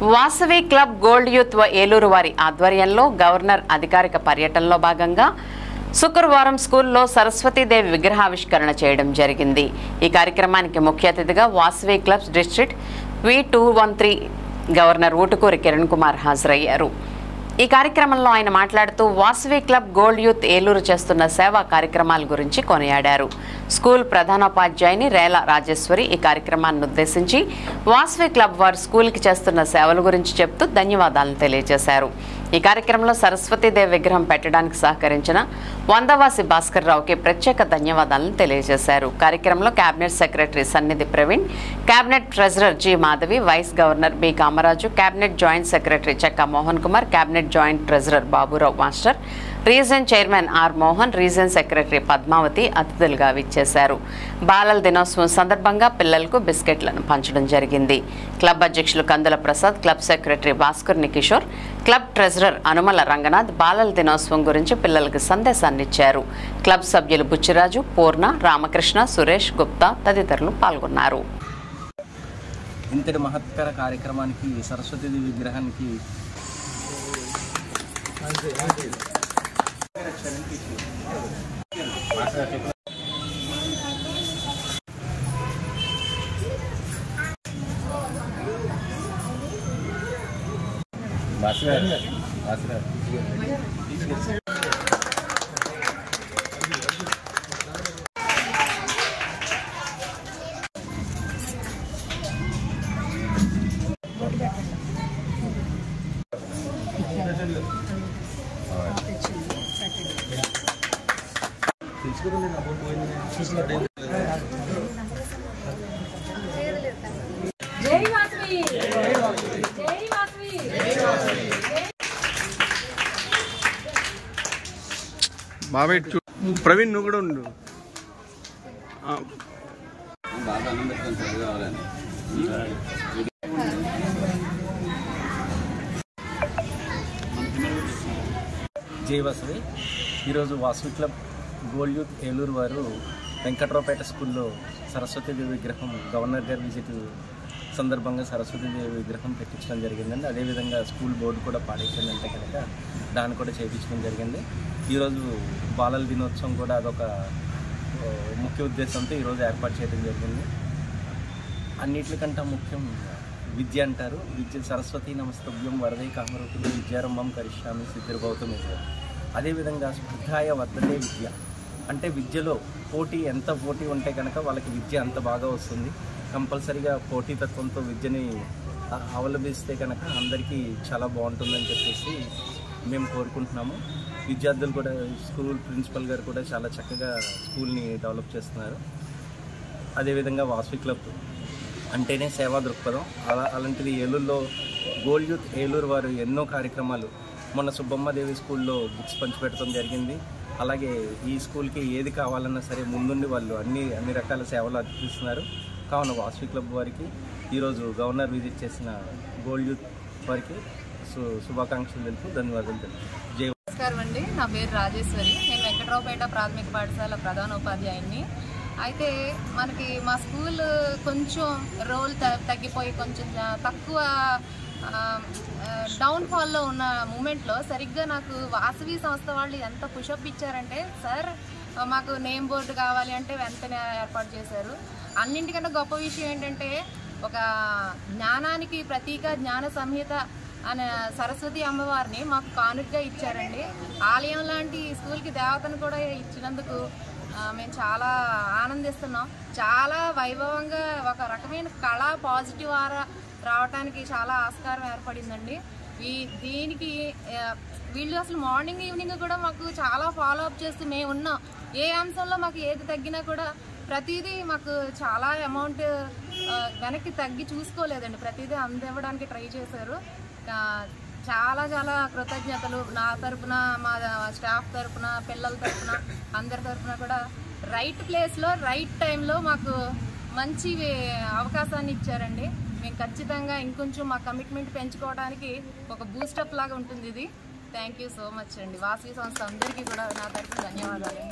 Vasavi club gold youth Eluru వారి ఆధ్వర్యంలో governor అధికారిక పర్యటనలో భాగంగా శుక్రవారం స్కూల్లో సరస్వతీదేవి విగ్రహావిష్కరణ చేయడం జరిగింది. ఈ కార్యక్రమానికి ముఖ్య అతిథిగా Vasavi clubs district V213 governor Utukuri Kiran Kumar హాజరయ్యారు. ఈ కార్యక్రమంలో ఆయన మాట్లాడుతూ Vasavi club gold youth Eluru చేస్తున్న సేవా కార్యక్రమాల గురించి కొనియాడారు. స్కూల్ ప్రధానోపాధ్యాయుని రేల రాజేశ్వరి ఈ కార్యక్రమాన్ని ఉద్దేశించి వాసవి క్లబ్ వారు స్కూల్కి చేస్తున్న సేవల గురించి చెప్తూ ధన్యవాదాలను తెలియజేశారు. ఈ కార్యక్రమంలో సరస్వతీదేవి విగ్రహం పెట్టడానికి సహకరించిన వందవాసి భాస్కర్ రావుకి ప్రత్యేక ధన్యవాదాలను తెలియజేశారు. కార్యక్రమంలో cabinet secretary Sannidhi Praveen, cabinet treasurer G Madhavi, vice governor B Kamaraju, cabinet joint secretary Chekka Mohan Kumar, cabinet joint treasurer Baburao master, region chairman R Mohan, region secretary Padmavathi అతిథులుగా విచ్చేశారు. బాలల దినోత్సవం సందర్భంగా పిల్లలకు బిస్కెట్లను పంచడం జరిగింది. క్లబ్ అధ్యక్షులు కందుల ప్రసాద్, క్లబ్ సెక్రటరీ భాస్కర్ని కిషోర్, క్లబ్ ట్రెజరర్ అనుమల రంగనాథ్ బాలల దినోత్సవం గురించి పిల్లలకు సందేశాన్ని ఇచ్చారు. క్లబ్ సభ్యులు బుచ్చిరాజు, పూర్ణ, రామకృష్ణ, సురేష్, గుప్తా తదితరులు పాల్గొన్నారు. ఇంతటి మహత్తర కార్యక్రమానికి సరస్వతీదేవి విగ్రహానికి బాబాయ్ ప్రవీణ్ నువ్వు కూడా ఉండు. జై వాసవి. ఈరోజు Vasavi club gold youth Eluru వారు వెంకట్రావుపేట స్కూల్లో సరస్వతీదేవి విగ్రహం గవర్నర్ గారి విజిట్ సందర్భంగా సరస్వతీదేవి విగ్రహం పెట్టించడం జరిగిందండి. అదేవిధంగా స్కూల్ బోర్డు కూడా పాడైపోయిందంటే కనుక దాన్ని కూడా చేయించడం జరిగింది. ఈరోజు బాలల దినోత్సవం కూడా అదొక ముఖ్య ఉద్దేశంతో ఈరోజు ఏర్పాటు చేయడం జరిగింది. అన్నిటికంటే ముఖ్యం విద్య అంటారు. విద్య సరస్వతి నమస్తభ్యం వరదే కామరూపులు విద్యారంభం కరిష్యామి సిద్ధిర్భవతమే. అదేవిధంగా స్పృద్ధాయ వర్ధతే విద్య అంటే విద్యలో ఎంత పోటీ ఉంటే కనుక వాళ్ళకి విద్య అంత బాగా వస్తుంది. కంపల్సరీగా పోటీతత్వంతో విద్యని అవలంబిస్తే కనుక అందరికీ చాలా బాగుంటుందని చెప్పేసి మేము కోరుకుంటున్నాము. విద్యార్థులు కూడా స్కూల్ ప్రిన్సిపల్ గారు కూడా చాలా చక్కగా స్కూల్ని డెవలప్ చేస్తున్నారు. అదేవిధంగా వాసవి క్లబ్ అంటేనే సేవా దృక్పథం. అలాంటిది ఏలూరులో గోల్డ్ యూత్ ఏలూరు వారు ఎన్నో కార్యక్రమాలు మొన్న సుబ్బమ్మదేవి స్కూల్లో బుక్స్ పంచిపెట్టడం జరిగింది. అలాగే ఈ స్కూల్కి ఏది కావాలన్నా సరే ముందుండి వాళ్ళు అన్ని రకాల సేవలు అందిస్తున్నారు. కావున వాసవి క్లబ్ వారికి ఈరోజు గవర్నర్ విజిట్ చేసిన గోల్డ్ యూత్ వారికి శుభాకాంక్షలు తెలుపు ధన్యవాదాలు తెలుపు. జై. నమస్కారం అండి, నా పేరు రాజేశ్వరి. నేను వెంకట్రావుపేట ప్రాథమిక పాఠశాల ప్రధానోపాధ్యాయుని. అయితే మనకి మా స్కూల్ కొంచెం రోల్ తగ్గిపోయి కొంచెం తక్కువ డౌన్ఫాల్లో ఉన్న మూమెంట్లో సరిగ్గా నాకు వాసవి సంస్థ వాళ్ళు ఎంత పుషప్ ఇచ్చారంటే, సార్ మాకు నేమ్ బోర్డు కావాలి అంటే వెంటనే ఏర్పాటు చేశారు. అన్నింటికన్నా గొప్ప విషయం ఏంటంటే ఒక జ్ఞానానికి ప్రతీక జ్ఞాన సంహిత అనే సరస్వతి అమ్మవారిని మాకు కానుకగా ఇచ్చారండి. ఆలయం లాంటి స్కూల్కి దేవతను కూడా ఇచ్చినందుకు మేము చాలా ఆనందిస్తున్నాం. చాలా వైభవంగా ఒక రకమైన కళ పాజిటివ్ ఆరా రావడానికి చాలా ఆస్కారం ఏర్పడిందండి. దీనికి వీళ్ళు అసలు మార్నింగ్ ఈవినింగ్ కూడా మాకు చాలా ఫాలో అప్ చేస్తూ మేము ఉన్నాం. ఏ అంశంలో మాకు ఏది తగ్గినా కూడా ప్రతిదీ మాకు చాలా అమౌంట్ వెనక్కి తగ్గి చూసుకోలేదండి. ప్రతిదీ అందివ్వడానికి ట్రై చేశారు. చాలా చాలా కృతజ్ఞతలు నా తరపున, మా స్టాఫ్ తరపున, పిల్లల తరపున, అందరి తరపున కూడా. రైట్ ప్లేస్లో రైట్ టైంలో మాకు మంచి అవకాశాన్ని ఇచ్చారండి. మేము ఖచ్చితంగా ఇంకొంచెం మా కమిట్మెంట్ పెంచుకోవడానికి ఒక బూస్టప్ లాగా ఉంటుంది ఇది. థ్యాంక్ యూ సో మచ్ అండి. వాసవి సంస్థ అందరికీ కూడా నా తరపున ధన్యవాదాలు.